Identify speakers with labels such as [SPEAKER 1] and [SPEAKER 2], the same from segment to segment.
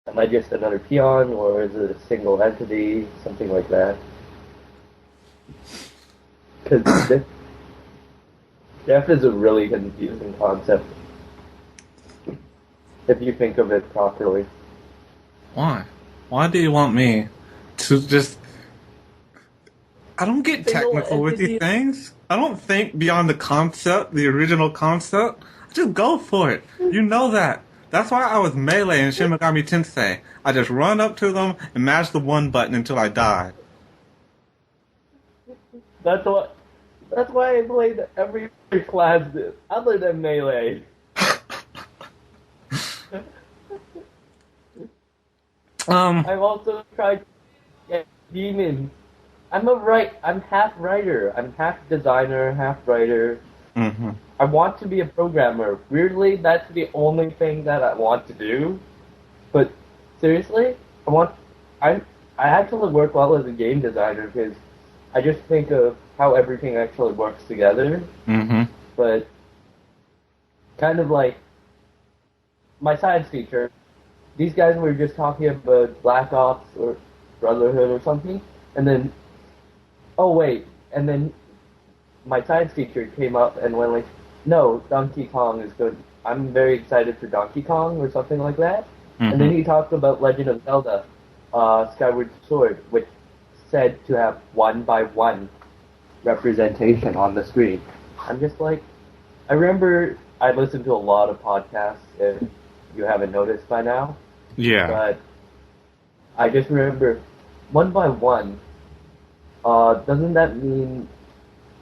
[SPEAKER 1] Am I just another peon, or is it a single entity, something like that? Because death is a really confusing concept if you think of it properly.
[SPEAKER 2] Why? Why do you want me to just... I don't get
[SPEAKER 1] Single
[SPEAKER 2] technical with these
[SPEAKER 1] entity.
[SPEAKER 2] things. I don't think beyond the concept, the original concept. I just go for it. You know that. That's why I was Melee in Shin Megami Tensei. I just run up to them and mash the one button until I die.
[SPEAKER 1] That's what. That's why I played every class other than melee.
[SPEAKER 2] Um,
[SPEAKER 1] I've also tried to get demons. I'm half writer. I'm half designer, half writer.
[SPEAKER 2] hmm
[SPEAKER 1] I want to be a programmer. Weirdly, that's the only thing that I want to do. But seriously, I want. I I actually work well as a game designer because I just think of how everything actually works together.
[SPEAKER 2] hmm
[SPEAKER 1] But kind of like my science teacher, these guys were just talking about Black Ops or Brotherhood or something, and then oh wait, and then my science teacher came up and went like, no, Donkey Kong is good. I'm very excited for Donkey Kong or something like that. And
[SPEAKER 2] hmm
[SPEAKER 1] then he talked about Legend of Zelda, Skyward Sword, which said to have one by one representation on the screen. I'm just like, I remember I listened to a lot of podcasts, if you haven't noticed by now,
[SPEAKER 2] Yeah.
[SPEAKER 1] but I just remember one by one. Doesn't that mean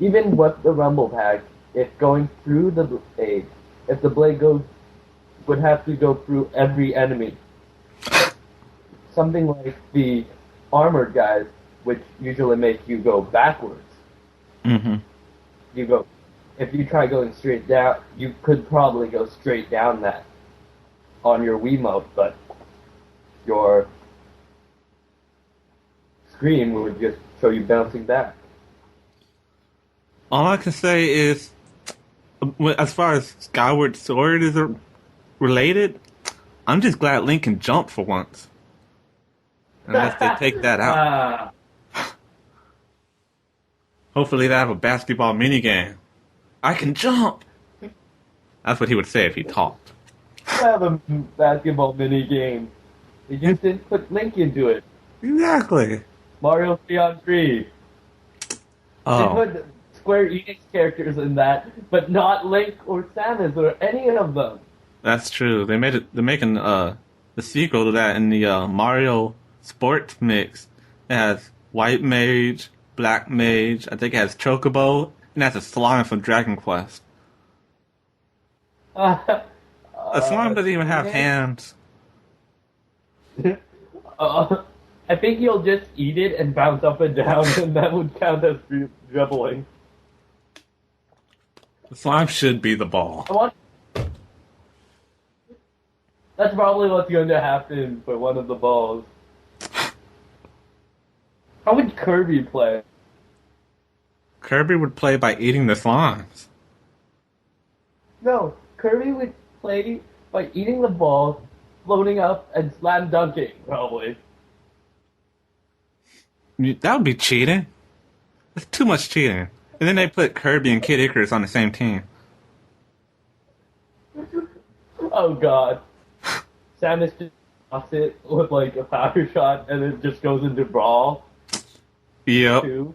[SPEAKER 1] even with the Rumble Pack, if going through the blade, if the blade goes, would have to go through every enemy. Something like the armored guys, which usually make you go backwards.
[SPEAKER 2] hmm
[SPEAKER 1] You go, if you try going straight down, you could probably go straight down that on your Wiimote, but your screen would just show you bouncing back.
[SPEAKER 2] All I can say is, as far as Skyward Sword is related, I'm just glad Link can jump for once. Unless they take that out.
[SPEAKER 1] Ah,
[SPEAKER 2] Hopefully they have a basketball minigame. I can jump! That's what he would say if he talked.
[SPEAKER 1] have a basketball mini game. They just didn't put Link into it.
[SPEAKER 2] Exactly.
[SPEAKER 1] Mario 3 on 3. They
[SPEAKER 2] Oh,
[SPEAKER 1] put Square Enix characters in that, but not Link or Samus or any of them.
[SPEAKER 2] that's true. They made it. They're making the sequel to that in the Mario Sports mix. It has White Mage, Black Mage. I think it has Chocobo, and it has a slime from Dragon Quest. A slime doesn't even have
[SPEAKER 1] Dang
[SPEAKER 2] hands.
[SPEAKER 1] it. I think you'll just eat it and bounce up and down, and that would count as dribbling.
[SPEAKER 2] The slime should be the ball.
[SPEAKER 1] I want. That's probably what's going to happen for one of the balls. How would Kirby play?
[SPEAKER 2] Kirby would play by eating the slimes.
[SPEAKER 1] No, Kirby would play by eating the ball, floating up, and slam dunking, probably.
[SPEAKER 2] That would be cheating. That's too much cheating. And then they put Kirby and Kid Icarus on the same team.
[SPEAKER 1] Oh god. Samus just stops it with like a power shot and it just goes into brawl
[SPEAKER 2] Yep.
[SPEAKER 1] too.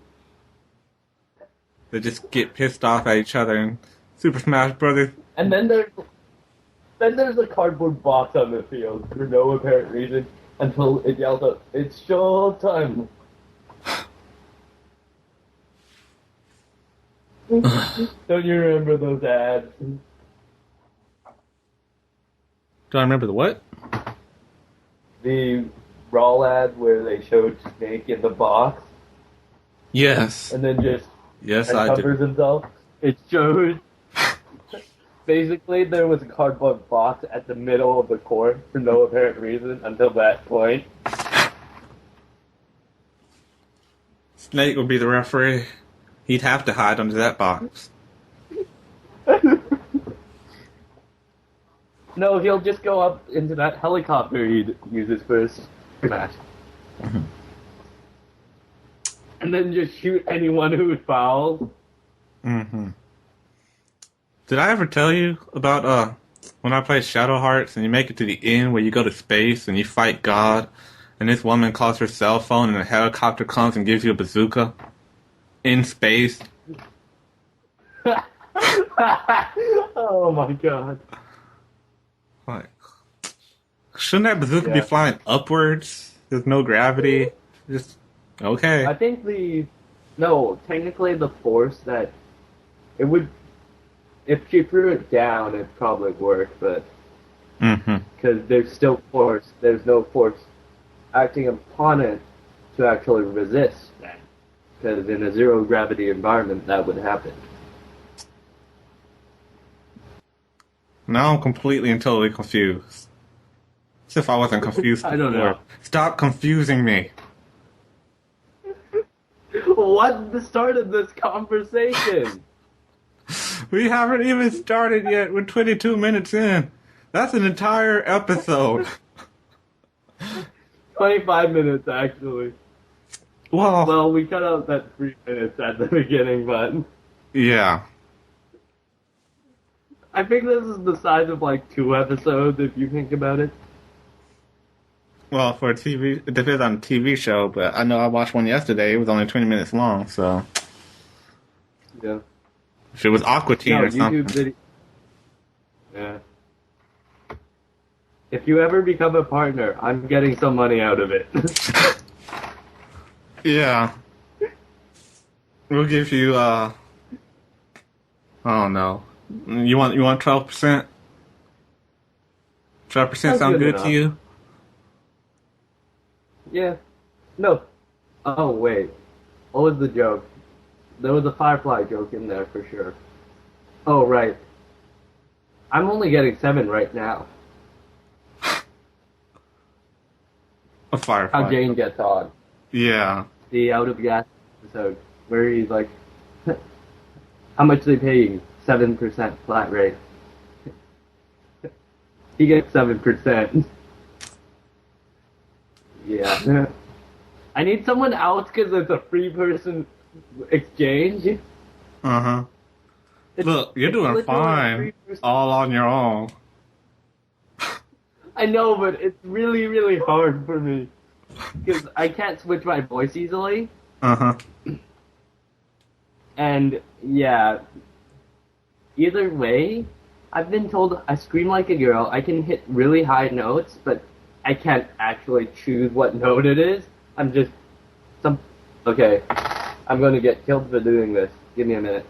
[SPEAKER 2] They just get pissed off at each other in Super Smash Brothers.
[SPEAKER 1] And then there's a cardboard box on the field for no apparent reason until it yells out, "It's showtime." Don't you remember those ads?
[SPEAKER 2] Do I remember the what?
[SPEAKER 1] The Raw ad where they showed Snake in the box
[SPEAKER 2] Yes.
[SPEAKER 1] and then just
[SPEAKER 2] Yes, I do.
[SPEAKER 1] uncovers himself. It showed basically there was a cardboard box at the middle of the court for no apparent reason until that point.
[SPEAKER 2] Snake would be the referee. He'd have to hide under that box.
[SPEAKER 1] No, he'll just go up into that helicopter he uses for his match. And then just shoot anyone who fouls.
[SPEAKER 2] Mm-hmm. Did I ever tell you about when I play Shadow Hearts and you make it to the end where you go to space and you fight God, and this woman calls her cell phone and a helicopter comes and gives you a bazooka in space?
[SPEAKER 1] Oh my god.
[SPEAKER 2] Like, shouldn't that bazooka be flying upwards? There's no gravity. Just okay.
[SPEAKER 1] I think technically the force that it would, if she threw it down, it'd probably work, but because there's no force acting upon it to actually resist that. Because in a zero gravity environment, that would happen.
[SPEAKER 2] Now I'm completely and totally confused. As if I wasn't confused before.
[SPEAKER 1] I don't know.
[SPEAKER 2] Stop confusing me.
[SPEAKER 1] What started this conversation?
[SPEAKER 2] We haven't even started yet. We're 22 minutes in. That's an entire episode.
[SPEAKER 1] 25 minutes, actually. Well, we cut out that 3 minutes at the beginning, but...
[SPEAKER 2] Yeah.
[SPEAKER 1] I think this is the size of, like, 2 episodes, if you think about it.
[SPEAKER 2] Well, for a TV... It depends on a TV show, but I know I watched one yesterday. It was only 20 minutes long, so...
[SPEAKER 1] Yeah.
[SPEAKER 2] If it was Aqua Teen or something.
[SPEAKER 1] Video. Yeah. If you ever become a partner, I'm getting some money out of it.
[SPEAKER 2] Yeah. We'll give you, I don't know. You want 12%? 12% sound good to you?
[SPEAKER 1] Yeah. No. Oh, wait. What was the joke? There was a Firefly joke in there for sure. Oh, right. I'm only getting 7 right now.
[SPEAKER 2] A Firefly.
[SPEAKER 1] How Jane gets on.
[SPEAKER 2] Yeah.
[SPEAKER 1] The Out of Gas episode, where he's like, how much they pay you? 7% flat rate. He gets 7%. Yeah. I need someone else because it's a free person exchange.
[SPEAKER 2] Uh-huh. Look, you're doing fine all on your own.
[SPEAKER 1] I know, but it's really, really hard for me. Because I can't switch my voice easily.
[SPEAKER 2] Uh-huh.
[SPEAKER 1] And, yeah. Either way, I've been told I scream like a girl. I can hit really high notes, but I can't actually choose what note it is. I'm just... Okay. I'm going to get killed for doing this. Give me a minute.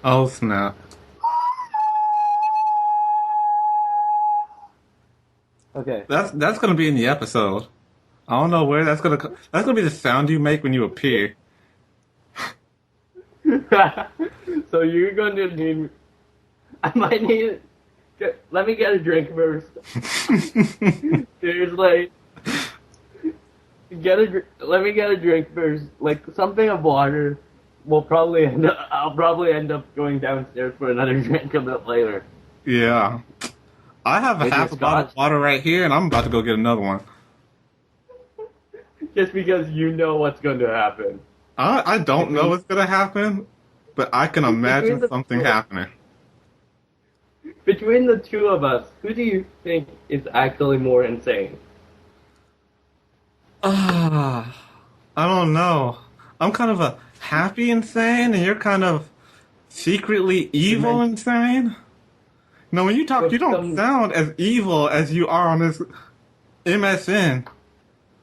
[SPEAKER 2] Oh, snap.
[SPEAKER 1] Okay.
[SPEAKER 2] That's going to be in the episode. I don't know where that's going to come. That's going to be the sound you make when you appear.
[SPEAKER 1] So you're going to need... I might need... Let me get a drink first. Seriously. Let me get a drink first. Like, something of water. I'll probably end up going downstairs for another drink a bit later.
[SPEAKER 2] Yeah. I have a half a bottle of water right here, and I'm about to go get another one.
[SPEAKER 1] Just because you know what's going to happen.
[SPEAKER 2] I don't know what's going to happen, but I can imagine something happening.
[SPEAKER 1] Between the two of us, who do you think is actually more insane?
[SPEAKER 2] I don't know. I'm kind of a happy insane, and you're kind of secretly evil insane. No, when you talk, you don't sound as evil as you are on this MSN.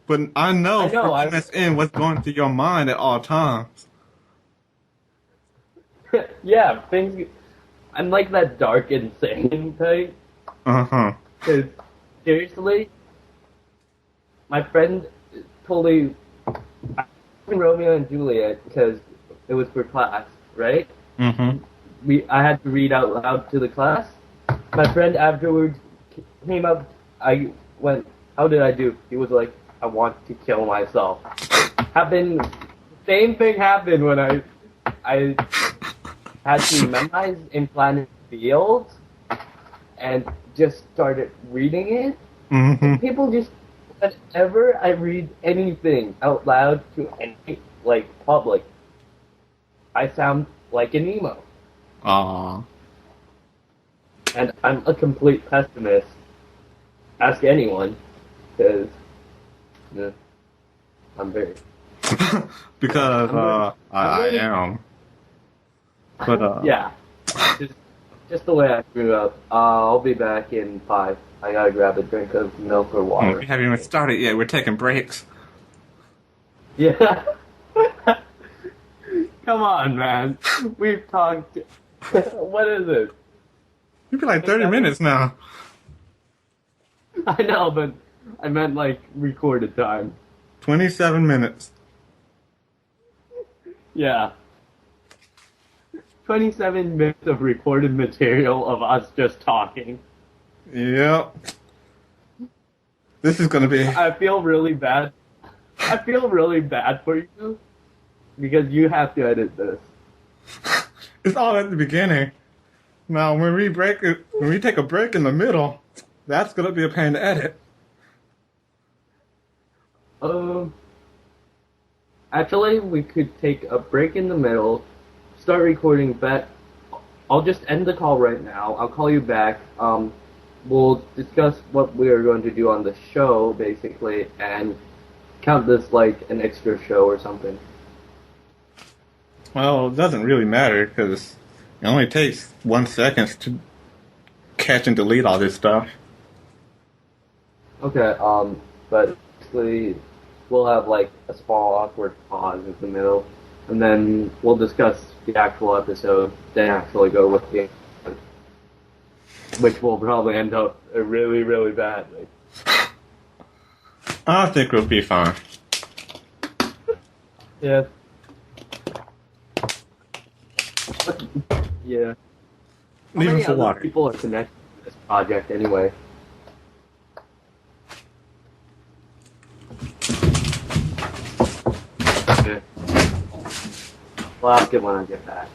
[SPEAKER 2] But I know from MSN what's going through your mind at all times.
[SPEAKER 1] Yeah, I'm like that dark insane type.
[SPEAKER 2] Uh-huh.
[SPEAKER 1] Because, seriously, my friend totally... Romeo and Juliet, because it was for class, right?
[SPEAKER 2] Mm-hmm.
[SPEAKER 1] I had to read out loud to the class. My friend afterwards came up, I went, how did I do? He was like, I want to kill myself. Same thing happened when I had to memorize in Planet Fields, and just started reading it.
[SPEAKER 2] Mm-hmm.
[SPEAKER 1] People just, whenever I read anything out loud to any, like, public, I sound like an emo.
[SPEAKER 2] Aww.
[SPEAKER 1] And I'm a complete pessimist. Ask anyone, because I'm very...
[SPEAKER 2] Because, I am. But,
[SPEAKER 1] yeah. Just the way I grew up. I'll be back in 5. I gotta grab a drink of milk or water.
[SPEAKER 2] We haven't even started yet. We're taking breaks.
[SPEAKER 1] Yeah. Come on, man. We've talked... What is it?
[SPEAKER 2] You've been like 30 minutes now.
[SPEAKER 1] I know, but I meant, like, recorded time.
[SPEAKER 2] 27 minutes.
[SPEAKER 1] Yeah. 27 minutes of recorded material of us just talking.
[SPEAKER 2] Yep. This is gonna be...
[SPEAKER 1] I feel really bad. I feel really bad for you because you have to edit this.
[SPEAKER 2] It's all at the beginning. Now, when we take a break in the middle, that's gonna be a pain to edit.
[SPEAKER 1] Actually, we could take a break in the middle, start recording back. I'll just end the call right now. I'll call you back. We'll discuss what we are going to do on the show, basically, and count this like an extra show or something.
[SPEAKER 2] Well, it doesn't really matter, because it only takes 1 second to catch and delete all this stuff.
[SPEAKER 1] Okay, but basically, we'll have like a small awkward pause in the middle, and then we'll discuss the actual episode, then actually go with the episode, which will probably end up really, really badly.
[SPEAKER 2] I think we'll be fine.
[SPEAKER 1] Yeah. Yeah. How
[SPEAKER 2] Leave
[SPEAKER 1] many
[SPEAKER 2] him for
[SPEAKER 1] other
[SPEAKER 2] water.
[SPEAKER 1] people are connected to this project anyway? Okay. Well, I'll ask it when I get back.